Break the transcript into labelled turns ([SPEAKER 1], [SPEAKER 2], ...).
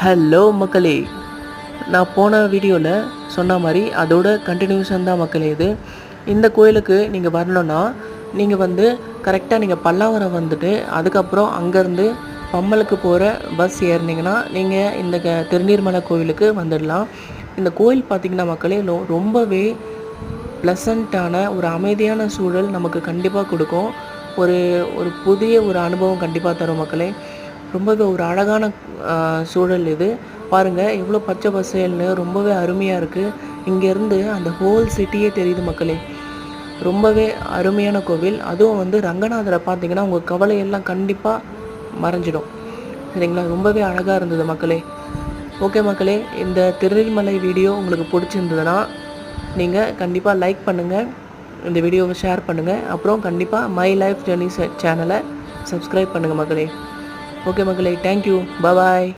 [SPEAKER 1] Hello மக்களே! நான் போன வீடியோவில் சொன்ன மாதிரி அதோட கண்டினியூஷன் தான் மக்களே இது. இந்த கோயிலுக்கு நீங்கள் வரணுன்னா, நீங்கள் கரெக்டாக நீங்கள் பல்லாவரம் வந்துட்டு, அதுக்கப்புறம் அங்கேருந்து பம்மலுக்கு போகிற பஸ் ஏறினீங்கன்னா, நீங்கள் இந்த திருநீர்மலை கோவிலுக்கு வந்துடலாம். இந்த கோயில் பார்த்திங்கன்னா மக்களே, ரொம்பவே ப்ளசண்ட்டான ஒரு அமைதியான சூழல் நமக்கு கண்டிப்பாக கொடுக்கும். ஒரு ஒரு புதிய ஒரு அனுபவம் கண்டிப்பாக தரும் மக்களே. ரொம்பவே ஒரு அழகான சூழல் இது. பாருங்கள் எவ்வளோ பச்சை பசேல்னு ரொம்பவே அருமையாக இருக்குது. இங்கேருந்து அந்த ஹோல் சிட்டியே தெரியுது மக்களே. ரொம்பவே அருமையான கோவில். அதுவும் ரங்கநாதரை பார்த்தீங்கன்னா உங்கள் கவலையெல்லாம் கண்டிப்பாக மறைஞ்சிடும். சரிங்களா? ரொம்பவே அழகாக இருந்தது மக்களே. ஓகே மக்களே, இந்த திருநெல்மலை வீடியோ உங்களுக்கு பிடிச்சிருந்ததுன்னா நீங்கள் கண்டிப்பாக லைக் பண்ணுங்கள், இந்த வீடியோவை ஷேர் பண்ணுங்கள். அப்புறம் கண்டிப்பாக மை லைஃப் ஜர்னி சேனலை சப்ஸ்கிரைப் பண்ணுங்கள் மக்களே. ஓகே மக்களே, தேங்க்யூ, பாய்.